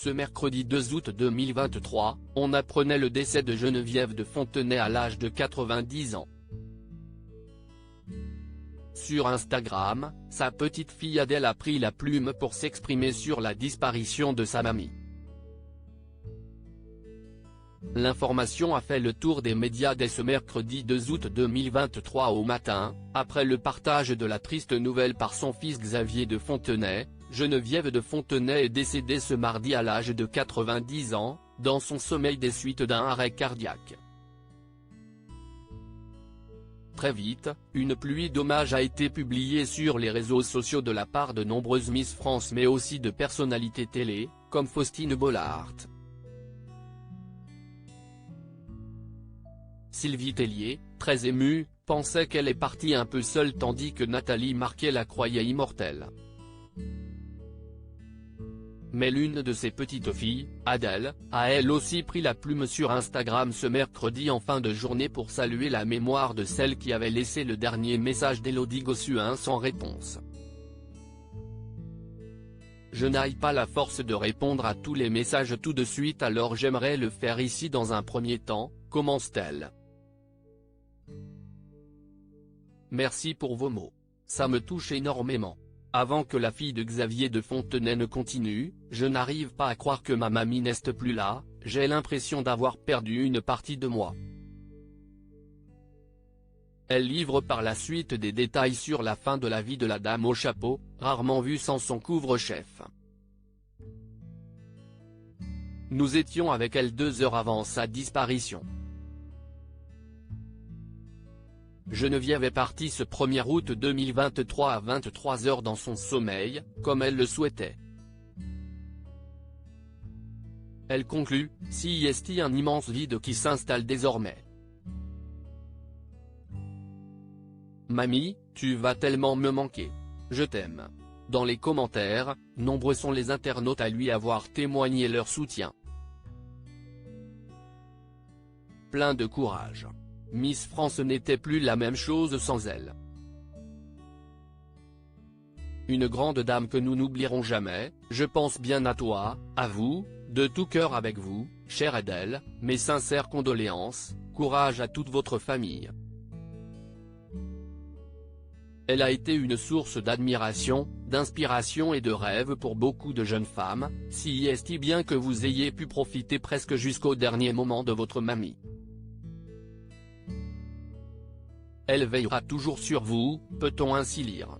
Ce mercredi 2 août 2023, on apprenait le décès de Geneviève de Fontenay à l'âge de 90 ans. Sur Instagram, sa petite fille Adèle a pris la plume pour s'exprimer sur la disparition de sa mamie. L'information a fait le tour des médias dès ce mercredi 2 août 2023 au matin, après le partage de la triste nouvelle par son fils Xavier de Fontenay. Geneviève de Fontenay est décédée ce mardi à l'âge de 90 ans, dans son sommeil des suites d'un arrêt cardiaque. Très vite, une pluie d'hommages a été publiée sur les réseaux sociaux de la part de nombreuses Miss France mais aussi de personnalités télé, comme Faustine Bollaert. Sylvie Tellier, très émue, pensait qu'elle est partie un peu seule tandis que Nathalie Marquet la croyait immortelle. Mais l'une de ses petites filles, Adèle, a elle aussi pris la plume sur Instagram ce mercredi en fin de journée pour saluer la mémoire de celle qui avait laissé le dernier message d'Élodie Gossuin sans réponse. Je n'ai pas la force de répondre à tous les messages tout de suite alors j'aimerais le faire ici dans un premier temps, commence-t-elle. Merci pour vos mots. Ça me touche énormément. Avant que la fille de Xavier de Fontenay ne continue, je n'arrive pas à croire que ma mamie n'est plus là, j'ai l'impression d'avoir perdu une partie de moi. Elle livre par la suite des détails sur la fin de la vie de la dame au chapeau, rarement vue sans son couvre-chef. Nous étions avec elle 2 heures avant sa disparition. Geneviève est partie ce 1er août 2023 à 23 h dans son sommeil, comme elle le souhaitait. Elle conclut, si est un immense vide qui s'installe désormais. Mamie, tu vas tellement me manquer. Je t'aime. Dans les commentaires, nombreux sont les internautes à lui avoir témoigné leur soutien. Plein de courage. Miss France n'était plus la même chose sans elle. Une grande dame que nous n'oublierons jamais, je pense bien à toi, à vous, de tout cœur avec vous, chère Adèle, mes sincères condoléances, courage à toute votre famille. Elle a été une source d'admiration, d'inspiration et de rêve pour beaucoup de jeunes femmes, si est bien que vous ayez pu profiter presque jusqu'au dernier moment de votre mamie. Elle veillera toujours sur vous, peut-on ainsi lire.